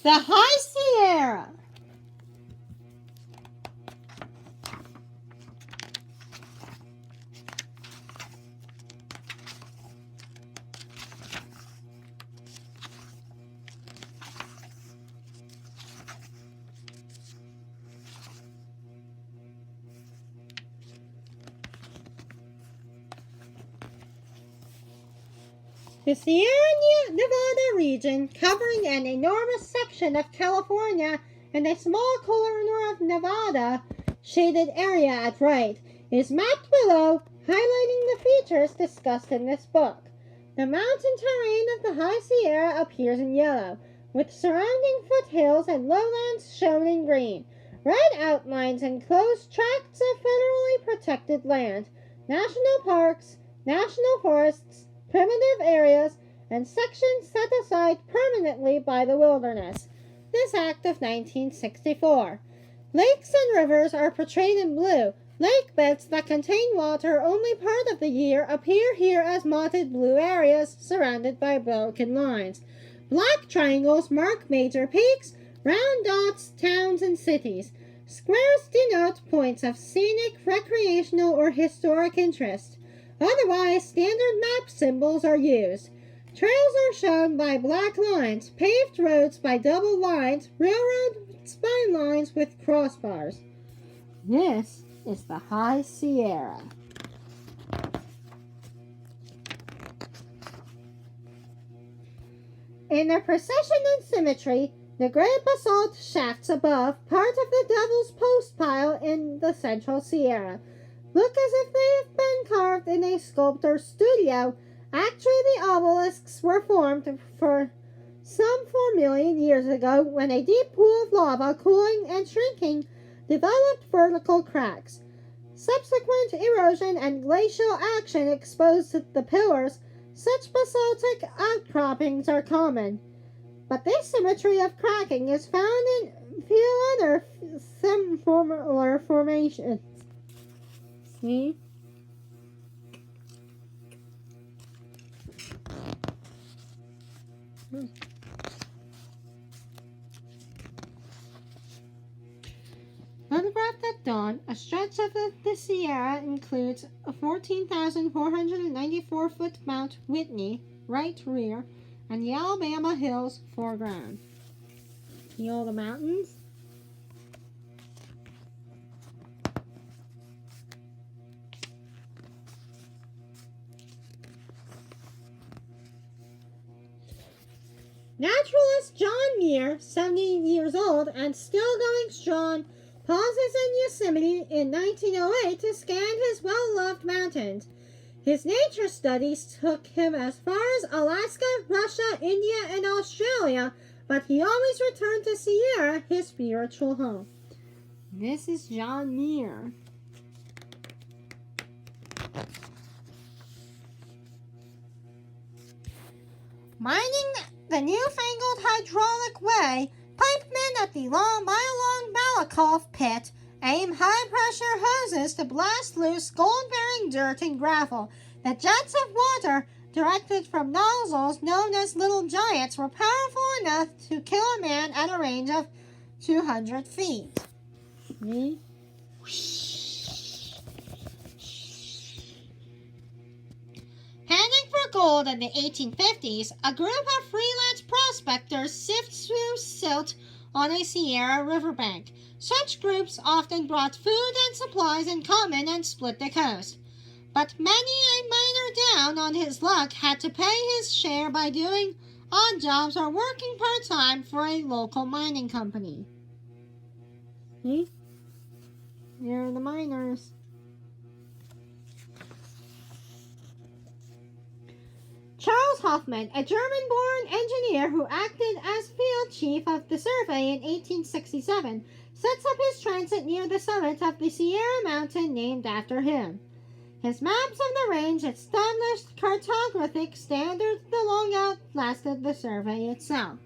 The High Sierra. The Sierra Nevada region, covering an enormous section of California and a small corner of Nevada, shaded area at right, is mapped below, highlighting the features discussed in this book. The mountain terrain of the High Sierra appears in yellow, with surrounding foothills and lowlands shown in green. Red outlines enclose tracts of federally protected land, national parks, national forests, primitive areas, and sections set aside permanently by the wilderness. This Act of 1964. Lakes and rivers are portrayed in blue. Lake beds that contain water only part of the year appear here as mottled blue areas surrounded by broken lines. Black triangles mark major peaks, round dots towns and cities. Squares denote points of scenic, recreational, or historic interest. Otherwise, standard map symbols are used. Trails are shown by black lines, paved roads by double lines, railroads by lines with crossbars. This is the High Sierra. In their precision and symmetry, the great basalt shafts above, part of the Devil's Post pile in the Central Sierra, look as if they have been carved in a sculptor's studio. Actually, the obelisks were formed for some 4 million years ago when a deep pool of lava, cooling and shrinking, developed vertical cracks. Subsequent erosion and glacial action exposed the pillars. Such basaltic outcroppings are common. But this symmetry of cracking is found in few other similar formations. See? Photographed at dawn, a stretch of the Sierra includes a 14,494-foot Mount Whitney, right rear, and the Alabama Hills, foreground. See all the mountains? Naturalist John Muir, 70 years old and still going strong, pauses in Yosemite in 1908 to scan his well-loved mountains. His nature studies took him as far as Alaska, Russia, India, and Australia, but he always returned to Sierra, his spiritual home. This is John Muir. Mining the newfangled hydraulic way, pipemen at the mile-long Malakoff pit aim high-pressure hoses to blast loose gold-bearing dirt and gravel. The jets of water, directed from nozzles known as Little Giants, were powerful enough to kill a man at a range of 200 feet. See? Heading for gold in the 1850s, a group of freelance prospectors sift through silt on a Sierra riverbank. Such groups often brought food and supplies in common and split the coast. But many a miner down on his luck had to pay his share by doing odd jobs or working part-time for a local mining company. See? Here are the miners. Charles Hoffman, a German-born engineer who acted as field chief of the survey in 1867, sets up his transit near the summit of the Sierra Mountain named after him. His maps of the range established cartographic standards that long outlasted the survey itself.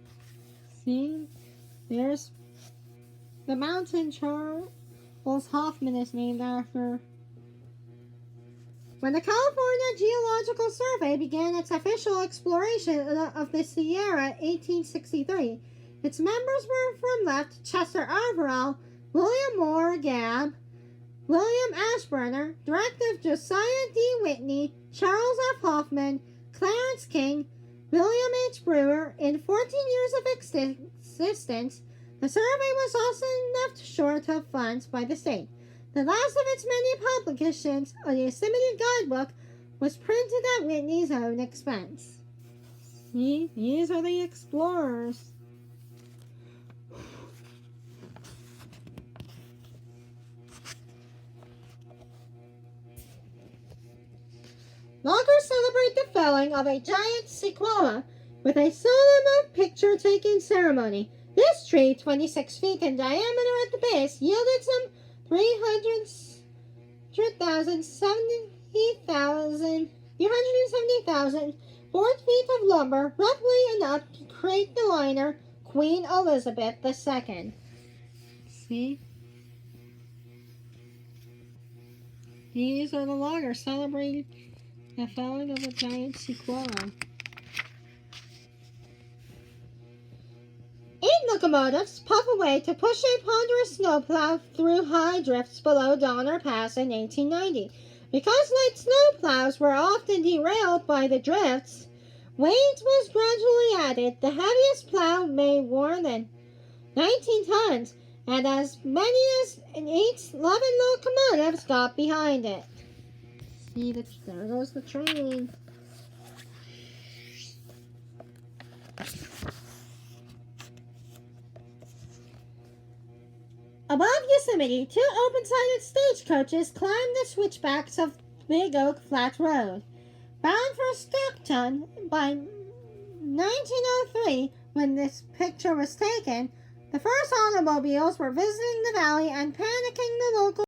See? There's the mountain Charles Hoffman is named after. When the California Geological Survey began its official exploration of the Sierra in 1863, Its members were from left Chester Arverell, William Moore Gabb, William Ashburner, Director Josiah D. Whitney, Charles F. Hoffman, Clarence King, William H. Brewer. In 14 years of existence, the survey was also left short of funds by the state. The last of its many publications, a Yosemite guidebook, was printed at Whitney's own expense. See, these are the explorers. Loggers celebrate the felling of a giant sequoia with a solemn picture-taking ceremony. This tree, 26 feet in diameter at the base, yielded some 370,000 board feet of lumber, roughly enough to create the liner Queen Elizabeth II. See? These are the loggers celebrating the felling of a giant sequoia. 8 locomotives puff away to push a ponderous snowplow through high drifts below Donner Pass in 1890. Because light snowplows were often derailed by the drifts, weight was gradually added. The heaviest plow weighed more than 19 tons, and as many as 11 locomotives got behind it. See, there goes the train. Above Yosemite, 2 open-sided stagecoaches climbed the switchbacks of Big Oak Flat Road. Bound for Stockton by 1903, when this picture was taken, the first automobiles were visiting the valley and panicking the local